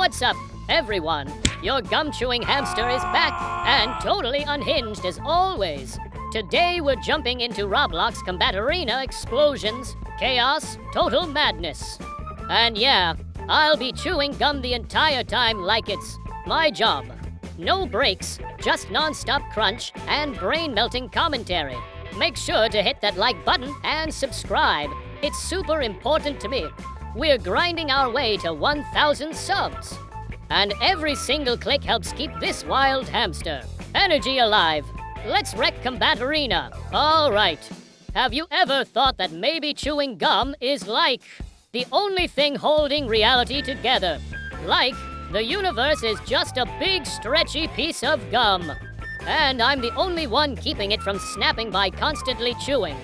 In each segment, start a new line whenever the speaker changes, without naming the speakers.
What's up, everyone? Your gum-chewing hamster is back and totally unhinged as always. Today we're jumping into Roblox Combat Arena explosions, chaos, total madness. And yeah, I'll be chewing gum the entire time like it's my job. No breaks, just non-stop crunch and brain-melting commentary. Make sure to hit that like button and subscribe. It's super important to me. We're grinding our way to 1,000 subs. And every single click helps keep this wild hamster energy alive. Let's wreck Combat Arena. All right. Have you ever thought that maybe chewing gum is like the only thing holding reality together? Like the universe is just a big stretchy piece of gum. And I'm the only one keeping it from snapping by constantly chewing.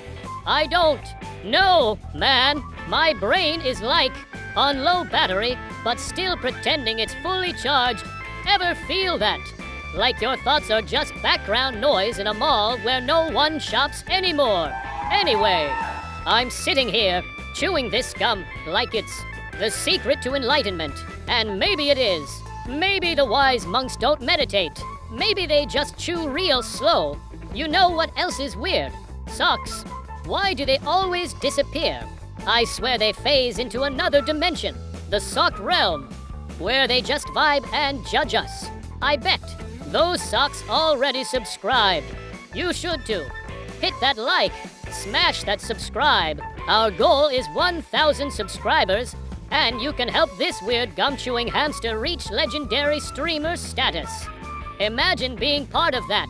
I don't. No, man. My brain is like on low battery, but still pretending it's fully charged. Ever feel that? Like your thoughts are just background noise in a mall where no one shops anymore. Anyway, I'm sitting here, chewing this gum like it's the secret to enlightenment. And maybe it is. Maybe the wise monks don't meditate. Maybe they just chew real slow. You know what else is weird? Socks. Why do they always disappear? I swear they phase into another dimension, the sock realm, where they just vibe and judge us. I bet those socks already subscribed. You should too. Hit that like, smash that subscribe. Our goal is 1,000 subscribers, and you can help this weird gum-chewing hamster reach legendary streamer status. Imagine being part of that.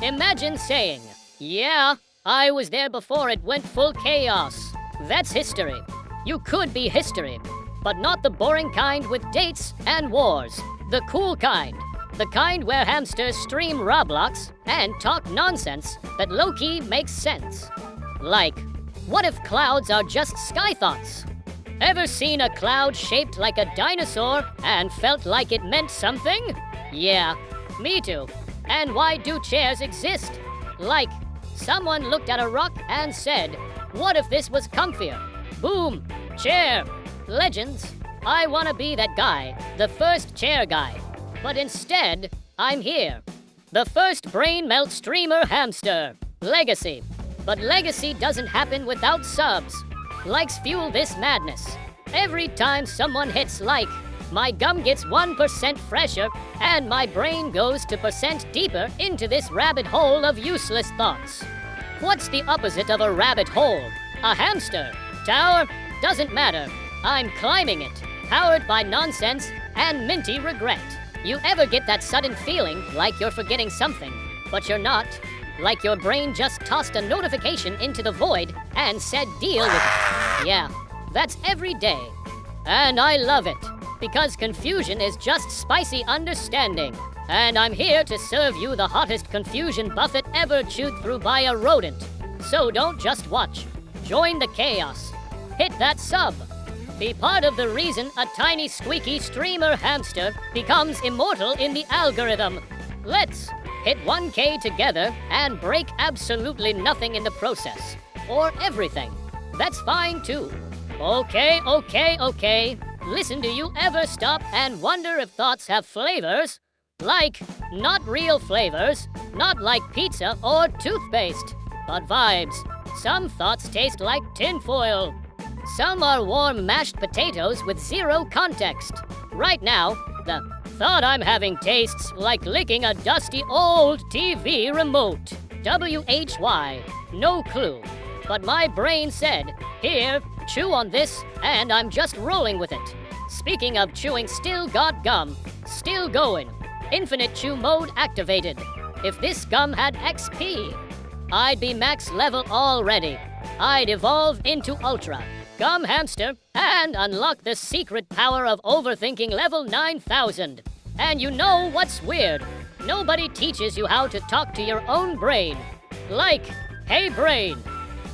Imagine saying, yeah, I was there before it went full chaos. That's history. You could be history, but not the boring kind with dates and wars. The cool kind. The kind where hamsters stream Roblox and talk nonsense that low-key makes sense. Like, what if clouds are just sky thoughts? Ever seen a cloud shaped like a dinosaur and felt like it meant something? Yeah, me too. And why do chairs exist? Like, someone looked at a rock and said, what if this was comfier? Boom! Chair! Legends! I wanna be that guy, the first chair guy. But instead, I'm here. The first brain melt streamer hamster. Legacy. But legacy doesn't happen without subs. Likes fuel this madness. Every time someone hits like, my gum gets 1% fresher and my brain goes to percent deeper into this rabbit hole of useless thoughts. What's the opposite of a rabbit hole? A hamster. Tower? Doesn't matter. I'm climbing it, powered by nonsense and minty regret. You ever get that sudden feeling like you're forgetting something, but you're not? Like your brain just tossed a notification into the void and said deal with it. Yeah, that's every day. And I love it, because confusion is just spicy understanding. And I'm here to serve you the hottest confusion buffet ever chewed through by a rodent. So don't just watch. Join the chaos. Hit that sub. Be part of the reason a tiny squeaky streamer hamster becomes immortal in the algorithm. Let's hit 1K together and break absolutely nothing in the process. Or everything. That's fine too. Okay. Listen, do you ever stop and wonder if thoughts have flavors? Like, not real flavors, not like pizza or toothpaste, but vibes. Some thoughts taste like tinfoil. Some are warm mashed potatoes with zero context. Right now, the thought I'm having tastes like licking a dusty old TV remote. WHY, no clue. But my brain said, here, chew on this, and I'm just rolling with it. Speaking of chewing, still got gum, still going. Infinite chew mode activated. If this gum had XP, I'd be max level already. I'd evolve into Ultra, Gum Hamster, and unlock the secret power of overthinking level 9,000. And you know what's weird? Nobody teaches you how to talk to your own brain. Like, hey brain,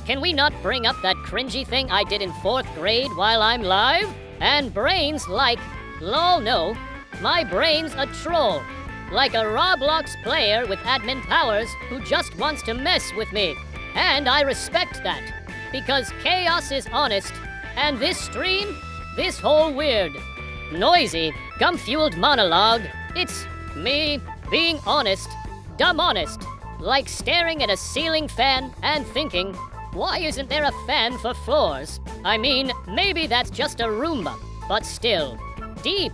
can we not bring up that cringy thing I did in 4th grade while I'm live? And brains like, lol no, my brain's a troll. Like a Roblox player with admin powers who just wants to mess with me. And I respect that, because chaos is honest, and this stream, this whole weird noisy, gum-fueled monologue. It's me being honest, dumb honest. Like staring at a ceiling fan and thinking, why isn't there a fan for floors? I mean, maybe that's just a Roomba, but still, deep.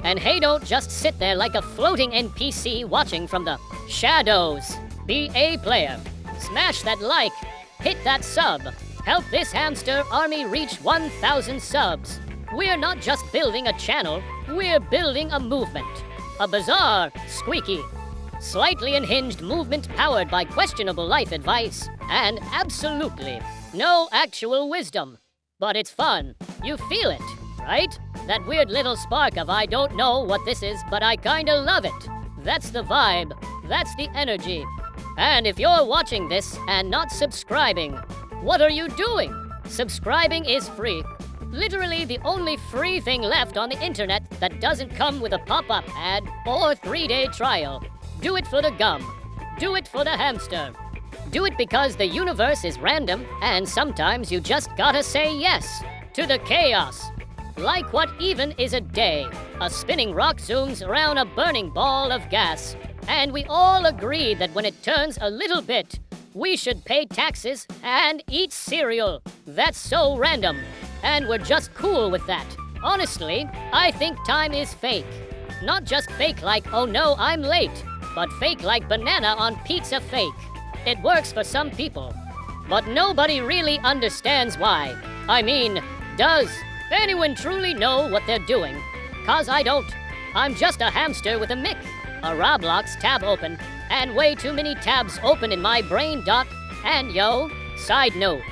And hey, don't just sit there like a floating NPC watching from the shadows. Be a player. Smash that like, hit that sub. Help this hamster army reach 1,000 subs. We're not just building a channel, we're building a movement. A bizarre, squeaky, slightly unhinged movement powered by questionable life advice and absolutely no actual wisdom. But it's fun. You feel it, right? That weird little spark of I don't know what this is, but I kinda love it. That's the vibe. That's the energy. And if you're watching this and not subscribing, what are you doing? Subscribing is free. Literally the only free thing left on the internet that doesn't come with a pop-up ad or 3-day trial. Do it for the gum. Do it for the hamster. Do it because the universe is random and sometimes you just gotta say yes to the chaos. Like what even is a day? A spinning rock zooms around a burning ball of gas. And we all agree that when it turns a little bit, we should pay taxes and eat cereal. That's so random. And we're just cool with that. Honestly, I think time is fake. Not just fake like, oh no, I'm late, but fake like banana on pizza fake. It works for some people, but nobody really understands why. I mean, does anyone truly know what they're doing? 'Cause I don't. I'm just a hamster with a mic, a Roblox tab open, and way too many tabs open in my brain. And yo, side note.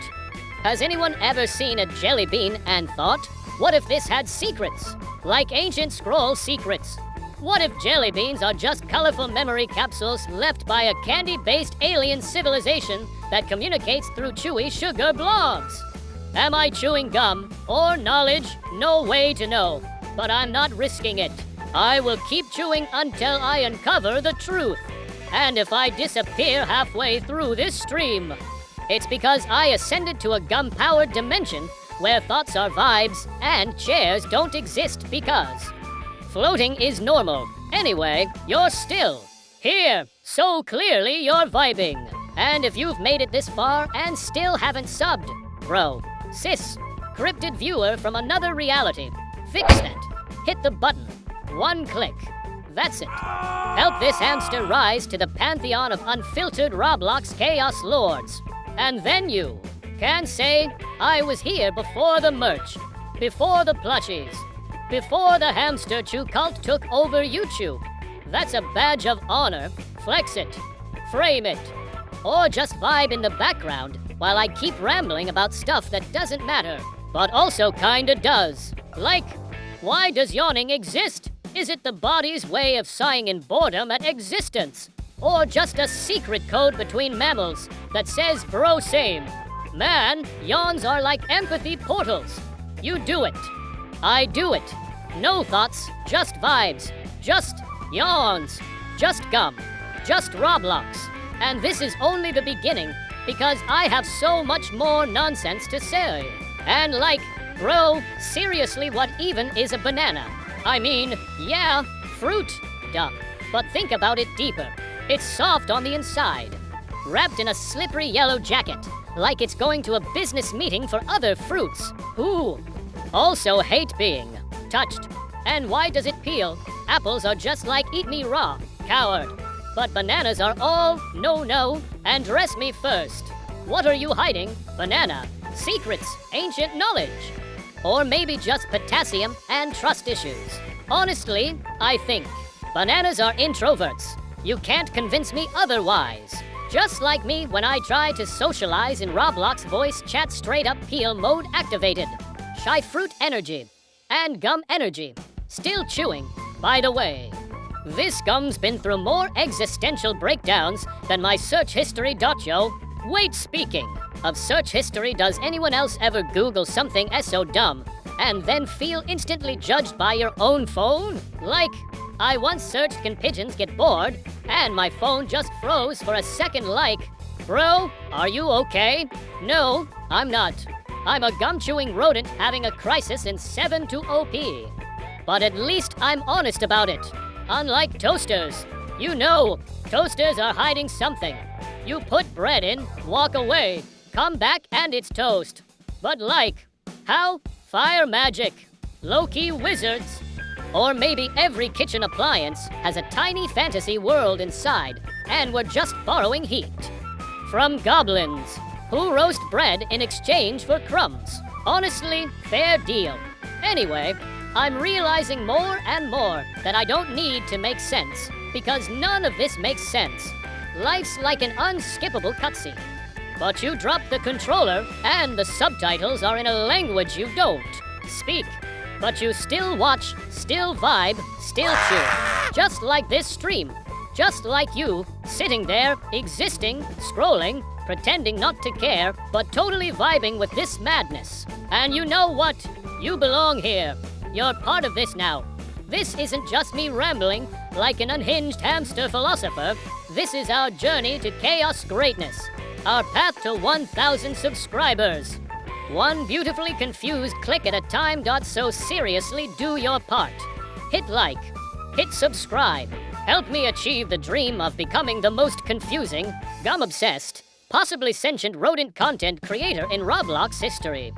Has anyone ever seen a jelly bean and thought, what if this had secrets? Like ancient scroll secrets. What if jelly beans are just colorful memory capsules left by a candy-based alien civilization that communicates through chewy sugar blobs? Am I chewing gum or knowledge? No way to know. But I'm not risking it. I will keep chewing until I uncover the truth. And if I disappear halfway through this stream, it's because I ascended to a gum-powered dimension where thoughts are vibes and chairs don't exist because floating is normal. Anyway, you're still here, so clearly you're vibing. And if you've made it this far and still haven't subbed, bro, sis, cryptid viewer from another reality, fix that. Hit the button. One click. That's it. Help this hamster rise to the pantheon of unfiltered Roblox chaos lords. And then you can say, I was here before the merch, before the plushies, before the hamster chew cult took over YouTube. That's a badge of honor. Flex it, frame it, or just vibe in the background while I keep rambling about stuff that doesn't matter, but also kinda does. Like, why does yawning exist? Is it the body's way of sighing in boredom at existence? Or just a secret code between mammals that says bro same? Man, yawns are like empathy portals. You do it. I do it. No thoughts, just vibes. Just yawns. Just gum. Just Roblox. And this is only the beginning because I have so much more nonsense to say. And like, bro, seriously, what even is a banana? I mean, yeah, fruit, duh. But think about it deeper. It's soft on the inside, wrapped in a slippery yellow jacket, like it's going to a business meeting for other fruits. Who also hate being touched. And why does it peel? Apples are just like eat me raw, coward. But bananas are all no, and dress me first. What are you hiding? Banana. Secrets, ancient knowledge. Or maybe just potassium and trust issues. Honestly, I think bananas are introverts. You can't convince me otherwise. Just like me when I try to socialize in Roblox voice chat straight up peel mode activated. Shy fruit energy. And gum energy. Still chewing, by the way. This gum's been through more existential breakdowns than my search history. Yo. Wait, speaking of search history, does anyone else ever Google something so dumb and then feel instantly judged by your own phone? Like, I once searched can pigeons get bored and my phone just froze for a second like, bro, are you okay? No, I'm not. I'm a gum-chewing rodent having a crisis in 7 to OP. But at least I'm honest about it. Unlike toasters. You know, toasters are hiding something. You put bread in, walk away, come back and it's toast. But how? Fire magic. Low-key wizards. Or maybe every kitchen appliance has a tiny fantasy world inside, and we're just borrowing heat. From goblins, who roast bread in exchange for crumbs. Honestly, fair deal. Anyway, I'm realizing more and more that I don't need to make sense, because none of this makes sense. Life's like an unskippable cutscene. But you drop the controller, and the subtitles are in a language you don't speak. But you still watch, still vibe, still cheer. Just like this stream. Just like you, sitting there, existing, scrolling, pretending not to care, but totally vibing with this madness. And you know what? You belong here. You're part of this now. This isn't just me rambling like an unhinged hamster philosopher. This is our journey to chaos greatness. Our path to 1,000 subscribers. One beautifully confused click at a time. So seriously, do your part. Hit like. Hit subscribe. Help me achieve the dream of becoming the most confusing, gum-obsessed, possibly sentient rodent content creator in Roblox history.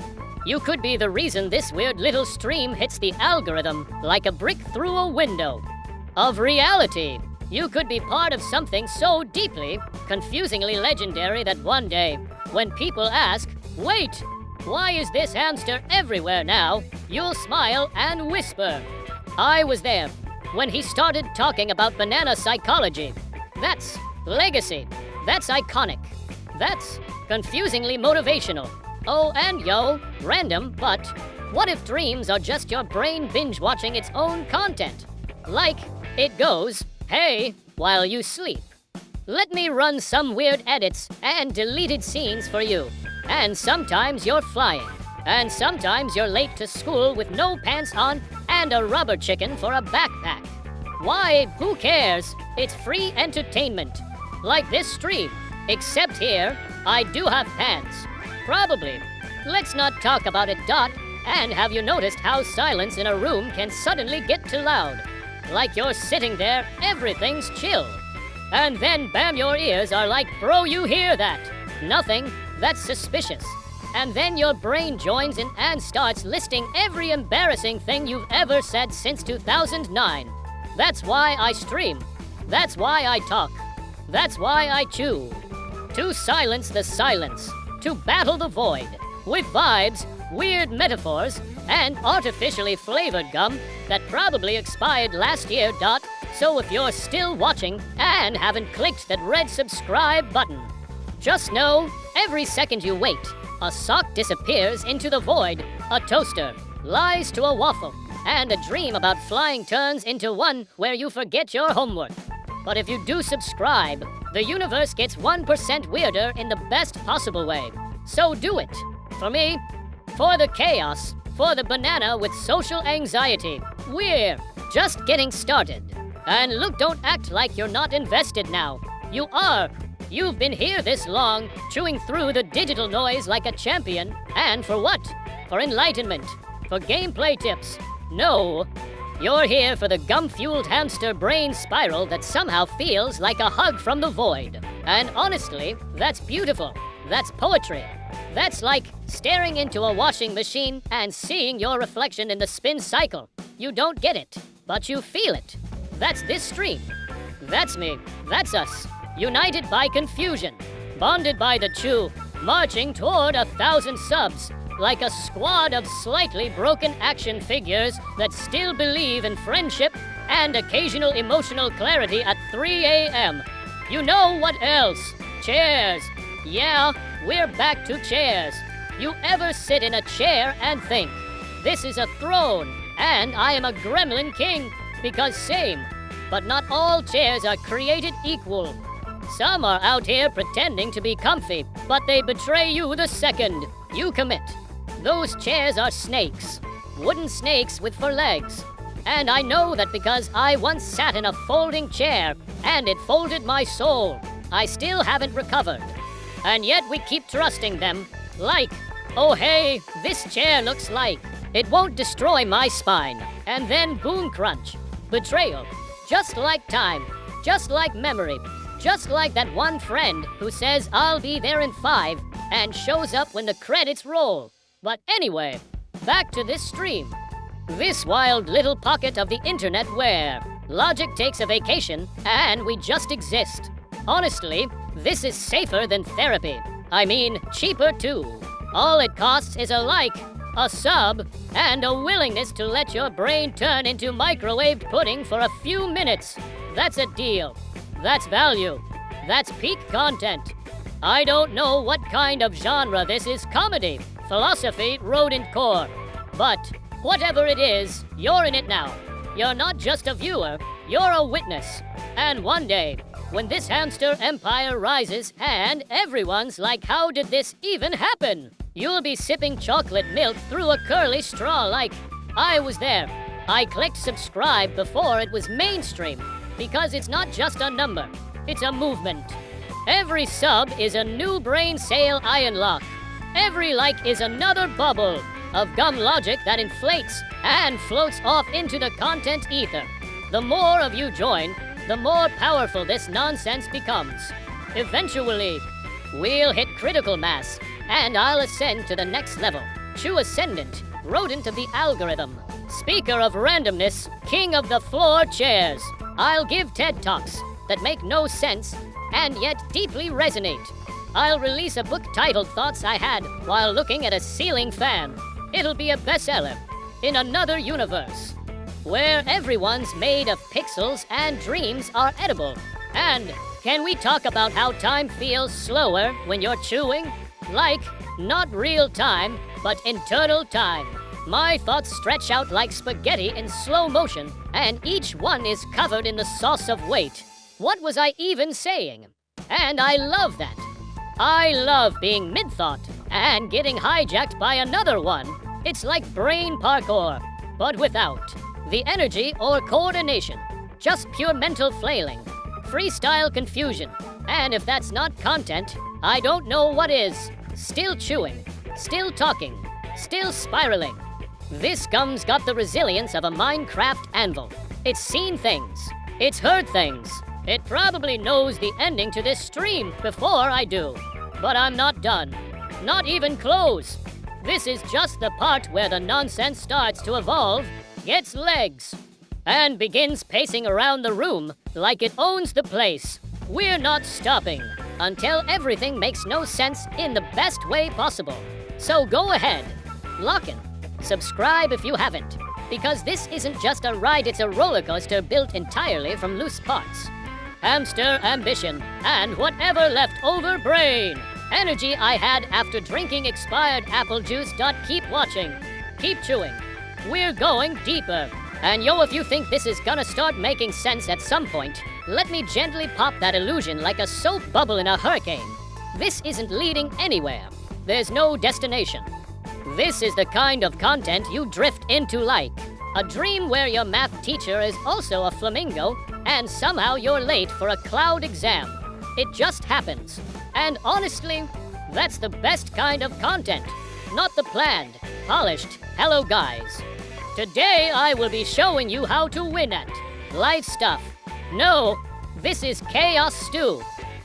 You could be the reason this weird little stream hits the algorithm like a brick through a window of reality. You could be part of something so deeply, confusingly legendary that one day, when people ask, "Wait, why is this hamster everywhere now?" you'll smile and whisper, "I was there when he started talking about banana psychology." That's legacy. That's iconic. That's confusingly motivational. Oh, and random, but what if dreams are just your brain binge-watching its own content? Like, it goes, "Hey," while you sleep. Let me run some weird edits and deleted scenes for you. And sometimes you're flying. And sometimes you're late to school with no pants on and a rubber chicken for a backpack. Why, who cares? It's free entertainment. Like this stream. Except here, I do have pants. Probably. Let's not talk about it. And have you noticed how silence in a room can suddenly get too loud? Like you're sitting there, everything's chill. And then bam, your ears are like, "Bro, you hear that?" Nothing. That's suspicious. And then your brain joins in and starts listing every embarrassing thing you've ever said since 2009. That's why I stream. That's why I talk. That's why I chew. To silence the silence. To battle the void. With vibes, weird metaphors, and artificially flavored gum that probably expired last year. So if you're still watching and haven't clicked that red subscribe button, just know, every second you wait, a sock disappears into the void, a toaster lies to a waffle, and a dream about flying turns into one where you forget your homework. But if you do subscribe, the universe gets 1% weirder in the best possible way. So do it. For me, for the chaos, for the banana with social anxiety. We're just getting started. And look, don't act like you're not invested now. You are. You've been here this long, chewing through the digital noise like a champion. And for what? For enlightenment. For gameplay tips. No. You're here for the gum-fueled hamster brain spiral that somehow feels like a hug from the void. And honestly, that's beautiful. That's poetry. That's like staring into a washing machine and seeing your reflection in the spin cycle. You don't get it, but you feel it. That's this stream. That's me. That's us. United by confusion. Bonded by the chew. Marching toward 1,000 subs. Like a squad of slightly broken action figures that still believe in friendship and occasional emotional clarity at 3 a.m. You know what else? Chairs. Yeah, we're back to chairs. You ever sit in a chair and think, "This is a throne, and I am a gremlin king," because same. But not all chairs are created equal. Some are out here pretending to be comfy, but they betray you the second you commit. Those chairs are snakes. Wooden snakes with 4 legs. And I know that because I once sat in a folding chair and it folded my soul. I still haven't recovered. And yet we keep trusting them. Like, "Oh hey, this chair looks like it won't destroy my spine." And then boom crunch. Betrayal. Just like time. Just like memory. Just like that one friend who says, "I'll be there in 5, and shows up when the credits roll. But anyway, back to this stream. This wild little pocket of the internet where logic takes a vacation and we just exist. Honestly, this is safer than therapy. I mean, cheaper too. All it costs is a like, a sub, and a willingness to let your brain turn into microwaved pudding for a few minutes. That's a deal. That's value. That's peak content. I don't know what kind of genre this is, comedy, philosophy, rodent core. But whatever it is, you're in it now. You're not just a viewer, you're a witness. And one day, when this hamster empire rises and everyone's like, how did this even happen? You'll be sipping chocolate milk through a curly straw like, I was there. I clicked subscribe before it was mainstream. Because it's not just a number, it's a movement. Every sub is a new brain sale iron lock. Every like is another bubble of gum logic that inflates and floats off into the content ether. The more of you join, the more powerful this nonsense becomes. Eventually, we'll hit critical mass, and I'll ascend to the next level. True ascendant, rodent of the algorithm, speaker of randomness, king of the floor chairs. I'll give TED Talks that make no sense and yet deeply resonate. I'll release a book titled Thoughts I Had While Looking at a Ceiling Fan. It'll be a bestseller in another universe where everyone's made of pixels and dreams are edible. And can we talk about how time feels slower when you're chewing? Like, not real time, but internal time. My thoughts stretch out like spaghetti in slow motion, and each one is covered in the sauce of weight. What was I even saying? And I love that. I love being mid-thought and getting hijacked by another one. It's like brain parkour, but without the energy or coordination. Just pure mental flailing, freestyle confusion. And if that's not content, I don't know what is. Still chewing, still talking, still spiraling. This gum's got the resilience of a Minecraft anvil. It's seen things. It's heard things. It probably knows the ending to this stream before I do. But I'm not done. Not even close. This is just the part where the nonsense starts to evolve, gets legs, and begins pacing around the room like it owns the place. We're not stopping until everything makes no sense in the best way possible. So go ahead, lock in. Subscribe if you haven't, because this isn't just a ride, it's a roller coaster built entirely from loose parts. Hamster ambition and whatever leftover brain energy I had after drinking expired apple juice. Keep watching, keep chewing. We're going deeper. And yo, if you think this is gonna start making sense at some point, let me gently pop that illusion like a soap bubble in a hurricane. This isn't leading anywhere. There's no destination. This is the kind of content you drift into like a dream where your math teacher is also a flamingo and somehow you're late for a cloud exam. It just happens. And honestly, that's the best kind of content, not the planned, polished, hello guys. Today I will be showing you how to win at life stuff. No, this is chaos stew.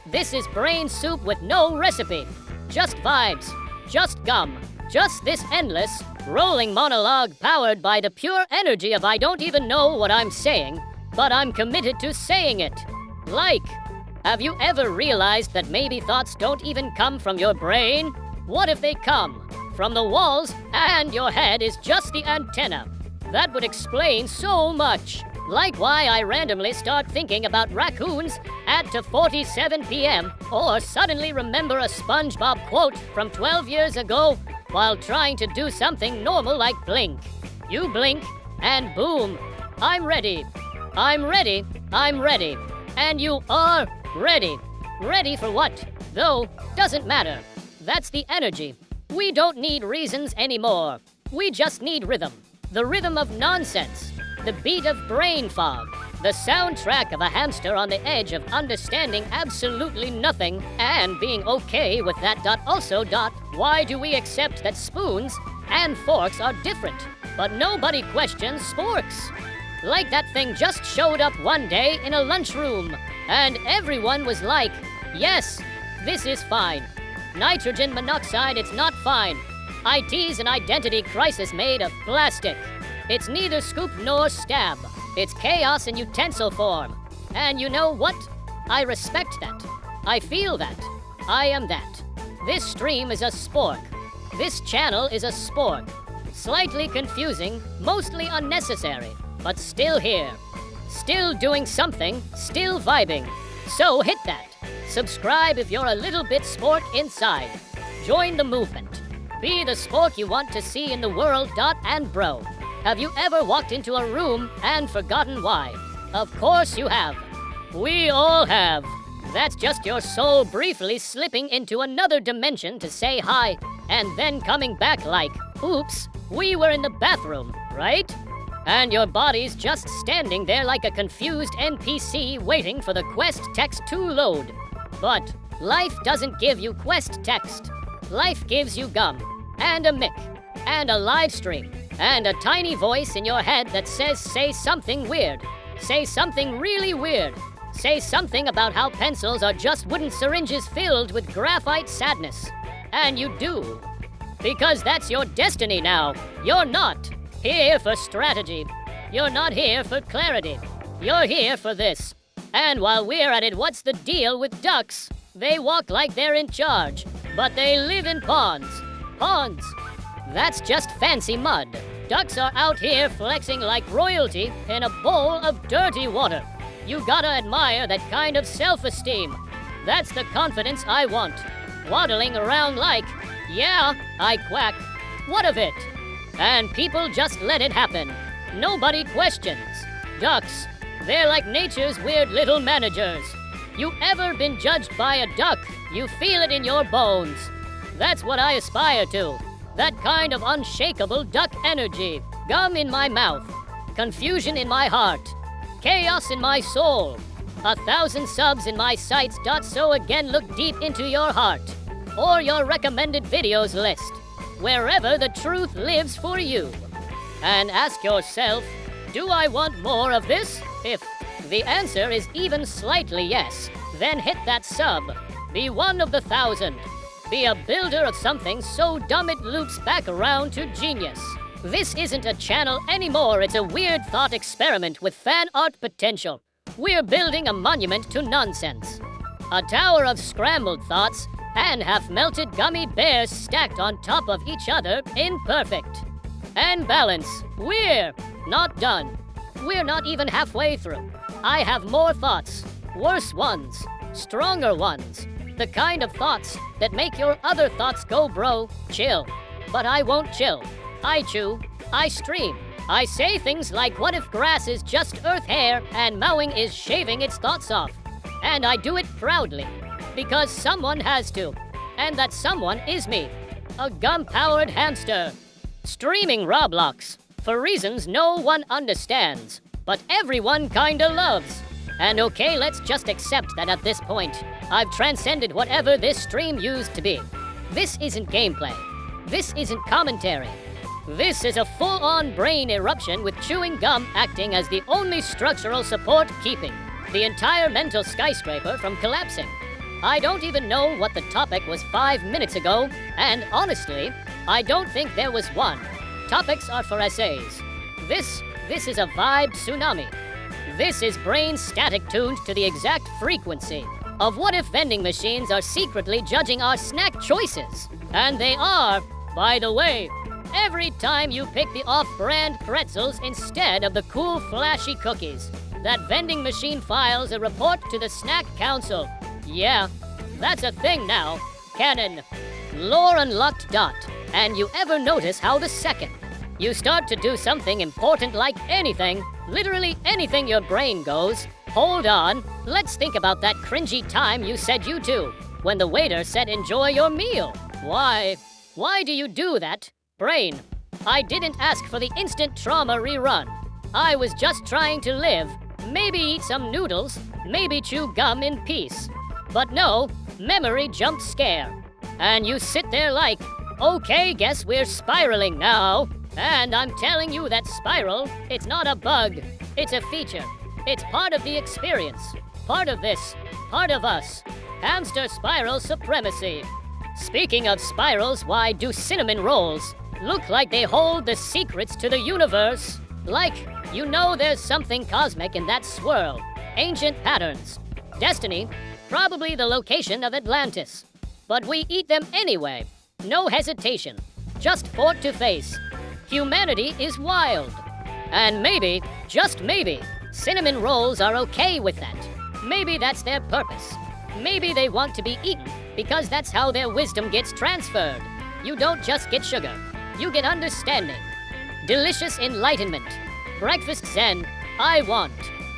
This is brain soup with no recipe. Just vibes, just gum. Just this endless, rolling monologue powered by the pure energy of I don't even know what I'm saying, but I'm committed to saying it. Like, have you ever realized that maybe thoughts don't even come from your brain? What if they come from the walls and your head is just the antenna? That would explain so much. Like why I randomly start thinking about raccoons at 2:47 p.m. or suddenly remember a SpongeBob quote from 12 years ago while trying to do something normal like blink. You blink, and boom, I'm ready. I'm ready. I'm ready. And you are ready. Ready for what? Though, doesn't matter. That's the energy. We don't need reasons anymore. We just need rhythm. The rhythm of nonsense. The beat of brain fog. The soundtrack of a hamster on the edge of understanding absolutely nothing and being okay with that. Also, why do we accept that spoons and forks are different? but nobody questions sporks. Like that thing just showed up one day in a lunchroom, and everyone was like, yes, this is fine. Nitrogen monoxide, it's not fine. IT's an identity crisis made of plastic. It's neither scoop nor stab. It's chaos in utensil form. And you know what? I respect that. I feel that. I am that. This stream is a spork. This channel is a spork. Slightly confusing, mostly unnecessary, but still here. Still doing something, still vibing. So hit that. Subscribe if you're a little bit spork inside. Join the movement. Be the spork you want to see in the world. And bro, have you ever walked into a room and forgotten why? Of course you have. We all have. That's just your soul briefly slipping into another dimension to say hi, and then coming back like, oops, we were in the bathroom, right? And your body's just standing there like a confused NPC waiting for the quest text to load. But life doesn't give you quest text. Life gives you gum, and a mic, and a live stream, and a tiny voice in your head that says say something weird. Say something really weird. Say something about how pencils are just wooden syringes filled with graphite sadness. And you do. Because that's your destiny now. You're not here for strategy. You're not here for clarity. You're here for this. And while we're at it, what's the deal with ducks? They walk like they're in charge, but they live in ponds. Ponds. That's just fancy mud. Ducks are out here flexing like royalty in a bowl of dirty water. You gotta admire that kind of self-esteem. That's the confidence I want. Waddling around like, yeah, I quack. What of it? And people just let it happen. Nobody questions. Ducks, they're like nature's weird little managers. You ever been judged by a duck? You feel it in your bones. That's what I aspire to. That kind of unshakable duck energy. Gum in my mouth. Confusion in my heart. Chaos in my soul. 1,000 subs in my sights. So again, look deep into your heart. Or your recommended videos list. Wherever the truth lives for you. And ask yourself, do I want more of this? If the answer is even slightly yes, then hit that sub. Be one of the 1,000. Be a builder of something so dumb it loops back around to genius. This isn't a channel anymore, it's a weird thought experiment with fan art potential. We're building a monument to nonsense. A tower of scrambled thoughts and half-melted gummy bears stacked on top of each other in perfect. And balance. We're not done. We're not even halfway through. I have more thoughts. Worse ones. Stronger ones. The kind of thoughts that make your other thoughts go, bro, chill. But I won't chill. I chew. I stream. I say things like, what if grass is just earth hair and mowing is shaving its thoughts off? And I do it proudly. Because someone has to. And that someone is me. A gum-powered hamster. Streaming Roblox. For reasons no one understands. But everyone kinda loves. And okay, let's just accept that at this point, I've transcended whatever this stream used to be. This isn't gameplay. This isn't commentary. This is a full-on brain eruption with chewing gum acting as the only structural support keeping the entire mental skyscraper from collapsing. I don't even know what the topic was 5 minutes ago, and honestly, I don't think there was one. Topics are for essays. This is a vibe tsunami. This is brain static tuned to the exact frequency of what if vending machines are secretly judging our snack choices. And they are, by the way, every time you pick the off-brand pretzels instead of the cool, flashy cookies. That vending machine files a report to the Snack Council. Yeah, that's a thing now. Canon. Lore unlocked. And you ever notice how the second you start to do something important like anything, literally anything, your brain goes, hold on, let's think about that cringy time you said you do, when the waiter said enjoy your meal. Why do you do that? Brain, I didn't ask for the instant trauma rerun. I was just trying to live, maybe eat some noodles, maybe chew gum in peace. But no, memory jump scare. And you sit there like, okay, guess we're spiraling now. And I'm telling you that spiral, it's not a bug. It's a feature. It's part of the experience. Part of this. Part of us. Hamster spiral supremacy. Speaking of spirals, why do cinnamon rolls look like they hold the secrets to the universe? Like, you know there's something cosmic in that swirl. Ancient patterns. Destiny. Probably the location of Atlantis. But we eat them anyway. No hesitation. Just fort to face. Humanity is wild. And maybe, just maybe, cinnamon rolls are okay with that. Maybe that's their purpose. Maybe they want to be eaten because that's how their wisdom gets transferred. You don't just get sugar. You get understanding. Delicious enlightenment. Breakfast zen. I want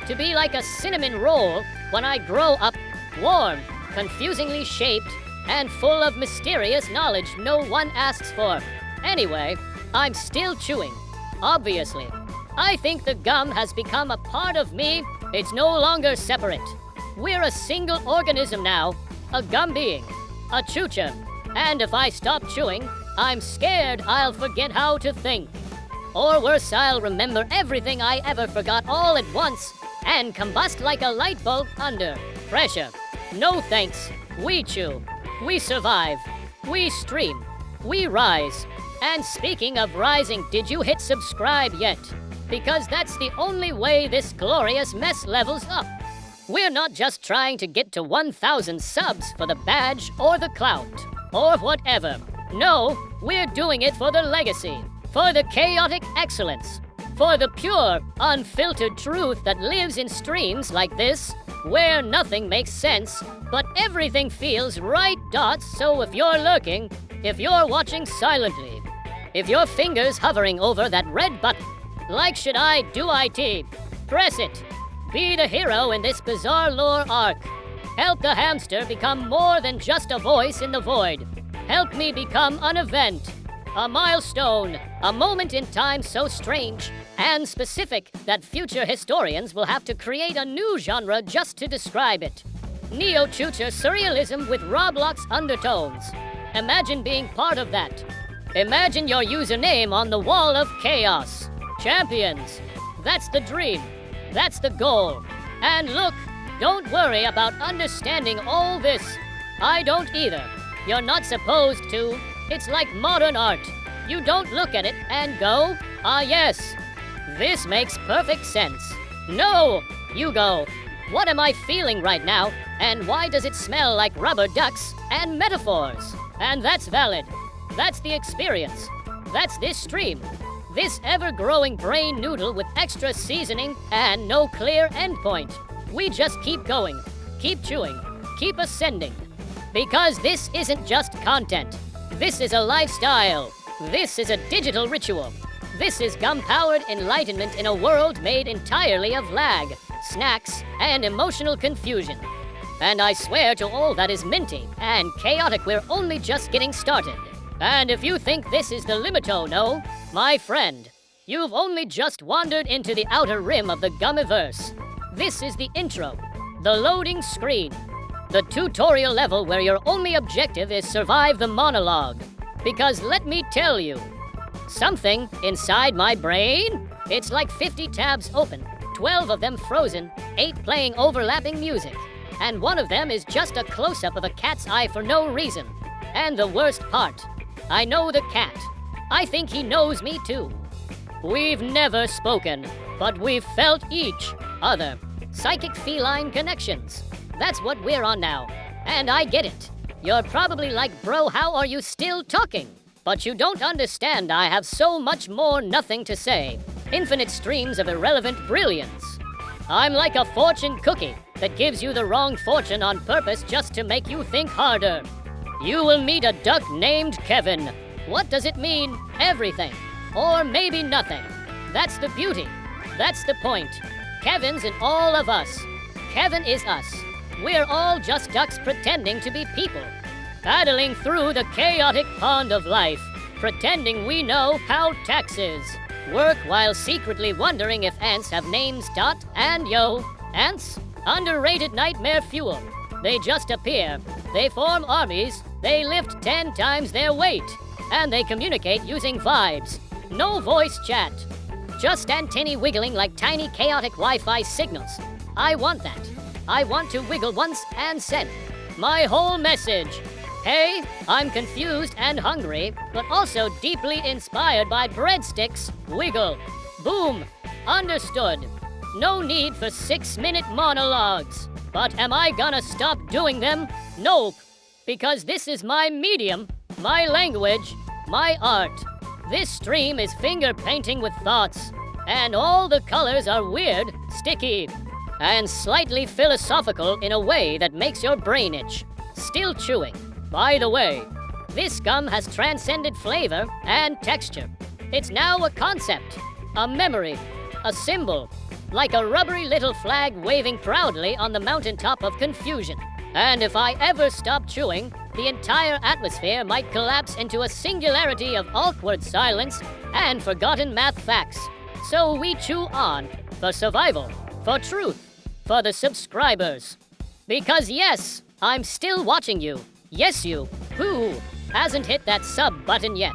to be like a cinnamon roll when I grow up, warm, confusingly shaped, and full of mysterious knowledge no one asks for. Anyway, I'm still chewing, obviously. I think the gum has become a part of me. It's no longer separate. We're a single organism now, a gum being, a choocher. And if I stop chewing, I'm scared I'll forget how to think. Or worse, I'll remember everything I ever forgot all at once and combust like a light bulb under pressure. No thanks. We chew. We survive. We stream. We rise. And speaking of rising, did you hit subscribe yet? Because that's the only way this glorious mess levels up. We're not just trying to get to 1,000 subs for the badge or the clout or whatever. No, we're doing it for the legacy, for the chaotic excellence, for the pure, unfiltered truth that lives in streams like this, where nothing makes sense, but everything feels right dots. So if you're lurking, if you're watching silently, if your finger's hovering over that red button, like should I do IT, press it. Be the hero in this bizarre lore arc. Help the hamster become more than just a voice in the void. Help me become an event, a milestone, a moment in time so strange and specific that future historians will have to create a new genre just to describe it. Neo-future surrealism with Roblox undertones. Imagine being part of that. Imagine your username on the wall of chaos. Champions. That's the dream. That's the goal. And look, don't worry about understanding all this. I don't either. You're not supposed to. It's like modern art. You don't look at it and go, ah yes, this makes perfect sense. No, you go, what am I feeling right now? And why does it smell like rubber ducks and metaphors? And that's valid. That's the experience. That's this stream. This ever-growing brain noodle with extra seasoning and no clear endpoint. We just keep going, keep chewing, keep ascending. Because this isn't just content. This is a lifestyle. This is a digital ritual. This is gum-powered enlightenment in a world made entirely of lag, snacks, and emotional confusion. And I swear to all that is minty and chaotic, we're only just getting started. And if you think this is the limito, no, my friend, you've only just wandered into the outer rim of the gummiverse. This is the intro, the loading screen, the tutorial level where your only objective is survive the monologue. Because let me tell you, something inside my brain, it's like 50 tabs open, 12 of them frozen, 8 playing overlapping music, and one of them is just a close-up of a cat's eye for no reason. And the worst part, I know the cat. I think he knows me too. We've never spoken, but we've felt each other. Psychic feline connections. That's what we're on now. And I get it. You're probably like, bro, how are you still talking? But you don't understand, I have so much more nothing to say. Infinite streams of irrelevant brilliance. I'm like a fortune cookie that gives you the wrong fortune on purpose just to make you think harder. You will meet a duck named Kevin. What does it mean? Everything. Or maybe nothing. That's the beauty. That's the point. Kevin's in all of us. Kevin is us. We're all just ducks pretending to be people. Paddling through the chaotic pond of life, pretending we know how taxes work while secretly wondering if ants have names. Dot and yo. Ants? Underrated nightmare fuel. They just appear. They form armies. They lift 10 times their weight. And they communicate using vibes. No voice chat. Just antennae wiggling like tiny chaotic Wi-Fi signals. I want that. I want to wiggle once and send. My whole message. Hey, I'm confused and hungry, but also deeply inspired by breadsticks. Wiggle. Boom. Understood. No need for 6-minute monologues. But am I gonna stop doing them? Nope. Because this is my medium, my language, my art. This stream is finger painting with thoughts. And all the colors are weird, sticky, and slightly philosophical in a way that makes your brain itch. Still chewing. By the way, this gum has transcended flavor and texture. It's now a concept, a memory, a symbol, like a rubbery little flag waving proudly on the mountaintop of confusion. And if I ever stop chewing, the entire atmosphere might collapse into a singularity of awkward silence and forgotten math facts. So we chew on, for survival, for truth, for the subscribers. Because yes, I'm still watching you. Yes, you, who hasn't hit that sub button yet.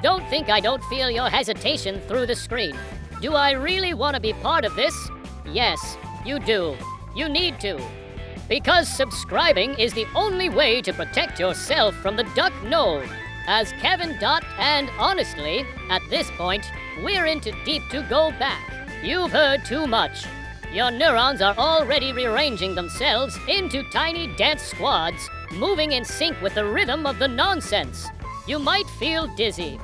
Don't think I don't feel your hesitation through the screen. Do I really want to be part of this? Yes, you do. You need to. Because subscribing is the only way to protect yourself from the duck node. As Kevin Dot, and honestly, at this point, we're in too deep to go back. You've heard too much. Your neurons are already rearranging themselves into tiny dance squads, moving in sync with the rhythm of the nonsense. You might feel dizzy.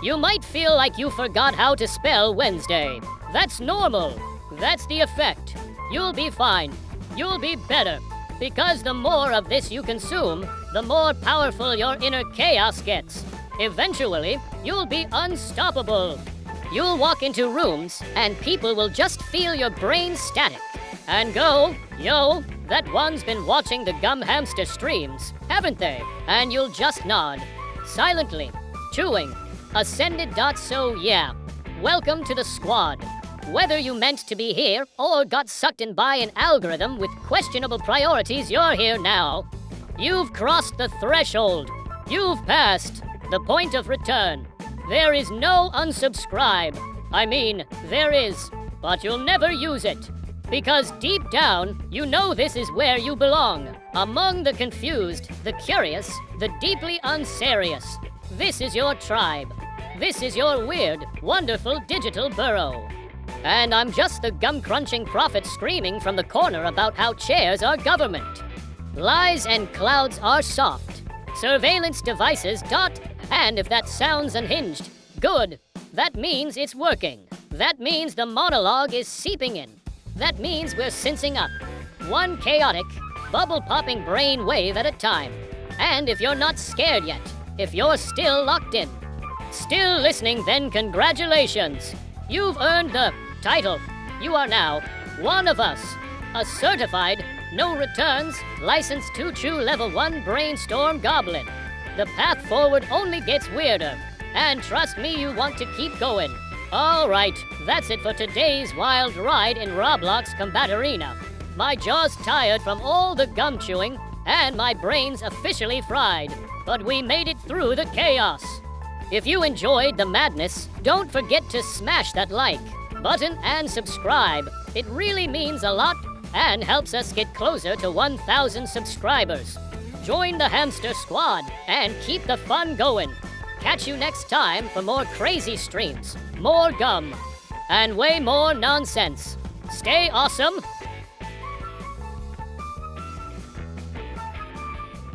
You might feel like you forgot how to spell Wednesday. That's normal. That's the effect. You'll be fine. You'll be better. Because the more of this you consume, the more powerful your inner chaos gets. Eventually, you'll be unstoppable. You'll walk into rooms, and people will just feel your brain static. And go, yo, that one's been watching the Gum Hamster streams, haven't they? And you'll just nod. Silently. Chewing. Ascended. So yeah. Welcome to the squad. Whether you meant to be here or got sucked in by an algorithm with questionable priorities, you're here now. You've crossed the threshold. You've passed the point of return. There is no unsubscribe. I mean, there is, but you'll never use it. Because deep down, you know this is where you belong. Among the confused, the curious, the deeply unserious. This is your tribe. This is your weird, wonderful digital burrow. And I'm just the gum-crunching prophet screaming from the corner about how chairs are government. Lies and clouds are soft. Surveillance devices dot. And if that sounds unhinged, good. That means it's working. That means the monologue is seeping in. That means we're sensing up. One chaotic, bubble-popping brain wave at a time. And if you're not scared yet, if you're still locked in, still listening, then congratulations. You've earned the title. You are now one of us. A certified, no returns, licensed to chew level 1 brainstorm goblin. The path forward only gets weirder. And trust me, you want to keep going. All right, that's it for today's wild ride in Roblox Combat Arena. My jaw's tired from all the gum chewing, and my brain's officially fried. But we made it through the chaos. If you enjoyed the madness, don't forget to smash that like button and subscribe. It really means a lot and helps us get closer to 1,000 subscribers. Join the Hamster Squad and keep the fun going. Catch you next time for more crazy streams, more gum, and way more nonsense. Stay awesome